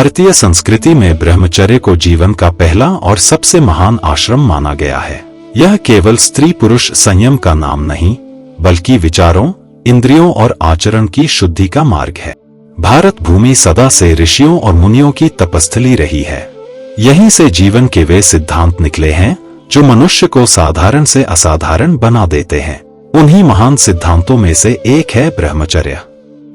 भारतीय संस्कृति में ब्रह्मचर्य को जीवन का पहला और सबसे महान आश्रम माना गया है। यह केवल स्त्री पुरुष संयम का नाम नहीं, बल्कि विचारों, इंद्रियों और आचरण की शुद्धि का मार्ग है। भारत भूमि सदा से ऋषियों और मुनियों की तपस्थली रही है। यहीं से जीवन के वे सिद्धांत निकले हैं जो मनुष्य को साधारण से असाधारण बना देते हैं। उन्हीं महान सिद्धांतों में से एक है ब्रह्मचर्य।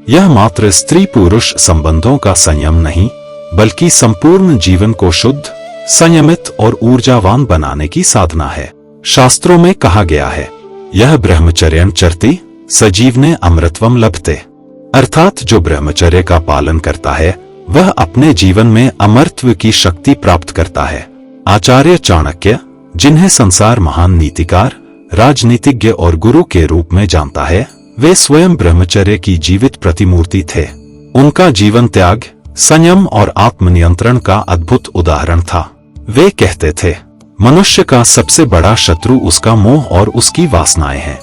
यह मात्र स्त्री पुरुष संबंधों का संयम नहीं, बल्कि संपूर्ण जीवन को शुद्ध, संयमित और ऊर्जावान बनाने की साधना है। शास्त्रों में कहा गया है, यह ब्रह्मचर्यं चरति सजीवने अमृतत्वम लभते, अर्थात जो ब्रह्मचर्य का पालन करता है वह अपने जीवन में अमरत्व की शक्ति प्राप्त करता है। आचार्य चाणक्य, जिन्हें संसार महान नीतिकार, राजनीतिज्ञ और गुरु के रूप में जानता है, वे स्वयं ब्रह्मचर्य की जीवित प्रतिमूर्ति थे। उनका जीवन त्याग, संयम और आत्मनियंत्रण का अद्भुत उदाहरण था। वे कहते थे, मनुष्य का सबसे बड़ा शत्रु उसका मोह और उसकी वासनाएं हैं।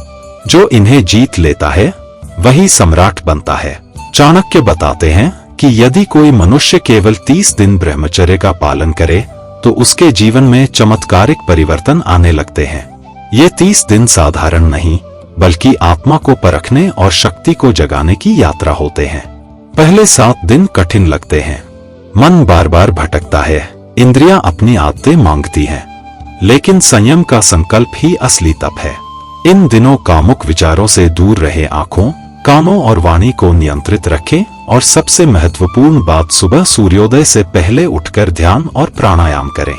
जो इन्हें जीत लेता है वही सम्राट बनता है। चाणक्य बताते हैं कि यदि कोई मनुष्य केवल 30 दिन ब्रह्मचर्य का पालन करे तो उसके जीवन में चमत्कारिक परिवर्तन आने लगते हैं। ये 30 दिन साधारण नहीं, बल्कि आत्मा को परखने और शक्ति को जगाने की यात्रा होते हैं। पहले 7 दिन कठिन लगते हैं। मन बार बार भटकता है, इंद्रियां अपनी आदतें मांगती हैं, लेकिन संयम का संकल्प ही असली तप है। इन दिनों कामुक विचारों से दूर रहे, आंखों, कानों और वाणी को नियंत्रित रखें और सबसे महत्वपूर्ण बात, सुबह सूर्योदय से पहले उठकर ध्यान और प्राणायाम करें।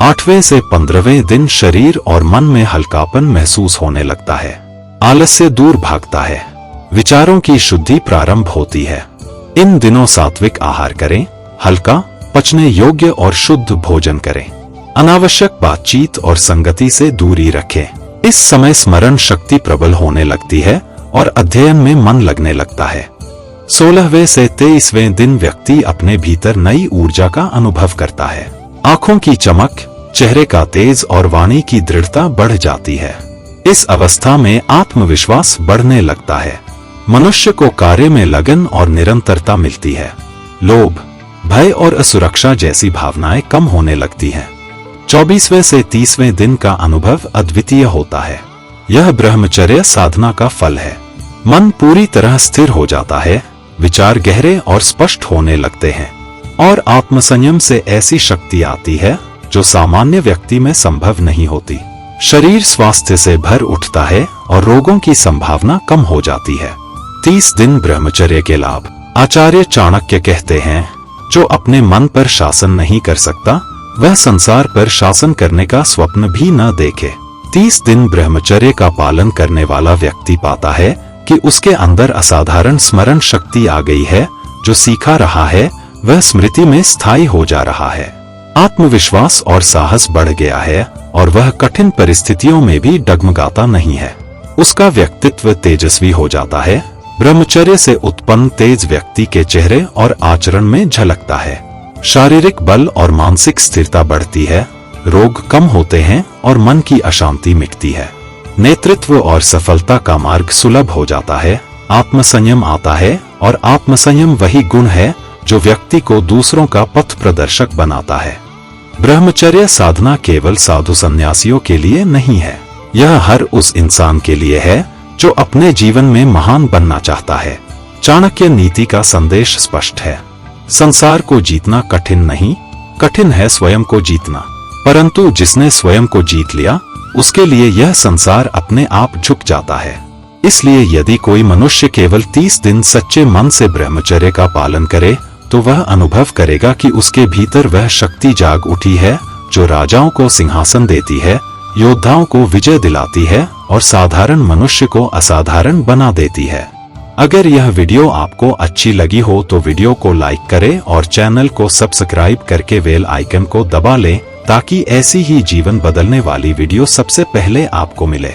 8वें से 15वें दिन शरीर और मन में हल्कापन महसूस होने लगता है। आलस्य दूर भागता है, विचारों की शुद्धि प्रारंभ होती है। इन दिनों सात्विक आहार करें, हल्का, पचने योग्य और शुद्ध भोजन करें। अनावश्यक बातचीत और संगति से दूरी रखें। इस समय स्मरण शक्ति प्रबल होने लगती है और अध्ययन में मन लगने लगता है। 16वें से 23वें दिन व्यक्ति अपने भीतर नई ऊर्जा का अनुभव करता है। आंखों की चमक, चेहरे का तेज और वाणी की दृढ़ता बढ़ जाती है। इस अवस्था में आत्मविश्वास बढ़ने लगता है। मनुष्य को कार्य में लगन और निरंतरता मिलती है। लोभ, भय और असुरक्षा जैसी भावनाएं कम होने लगती हैं। 24वें से 30वें दिन का अनुभव अद्वितीय होता है। यह ब्रह्मचर्य साधना का फल है। मन पूरी तरह स्थिर हो जाता है, विचार गहरे और स्पष्ट होने लगते हैं और आत्मसंयम से ऐसी शक्ति आती है जो सामान्य व्यक्ति में संभव नहीं होती। शरीर स्वास्थ्य से भर उठता है और रोगों की संभावना कम हो जाती है। 30 दिन ब्रह्मचर्य के लाभ। आचार्य चाणक्य कहते हैं, जो अपने मन पर शासन नहीं कर सकता वह संसार पर शासन करने का स्वप्न भी न देखे। 30 दिन ब्रह्मचर्य का पालन करने वाला व्यक्ति पाता है कि उसके अंदर असाधारण स्मरण शक्ति आ गई है। जो सीखा रहा है वह स्मृति में स्थायी हो जा रहा है। आत्मविश्वास और साहस बढ़ गया है और वह कठिन परिस्थितियों में भी डगमगाता नहीं है। उसका व्यक्तित्व तेजस्वी हो जाता है। ब्रह्मचर्य से उत्पन्न तेज व्यक्ति के चेहरे और आचरण में झलकता है। शारीरिक बल और मानसिक स्थिरता बढ़ती है, रोग कम होते हैं और मन की अशांति मिटती है। नेतृत्व और सफलता का मार्ग सुलभ हो जाता है। आत्मसंयम आता है और आत्मसंयम वही गुण है जो व्यक्ति को दूसरों का पथ प्रदर्शक बनाता है। ब्रह्मचर्य साधना केवल साधु सन्यासियों के लिए नहीं है, यह हर उस इंसान के लिए है जो अपने जीवन में महान बनना चाहता है। चाणक्य नीति का संदेश स्पष्ट है, संसार को जीतना कठिन नहीं, कठिन है स्वयं को जीतना। परंतु जिसने स्वयं को जीत लिया उसके लिए यह संसार अपने आप झुक जाता है। इसलिए यदि कोई मनुष्य केवल 30 दिन सच्चे मन से ब्रह्मचर्य का पालन करे तो वह अनुभव करेगा कि उसके भीतर वह शक्ति जाग उठी है जो राजाओं को सिंहासन देती है, योद्धाओं को विजय दिलाती है और साधारण मनुष्य को असाधारण बना देती है। अगर यह वीडियो आपको अच्छी लगी हो तो वीडियो को लाइक करें और चैनल को सब्सक्राइब करके बेल आइकन को दबा लें ताकि ऐसी ही जीवन बदलने वाली वीडियो सबसे पहले आपको मिले।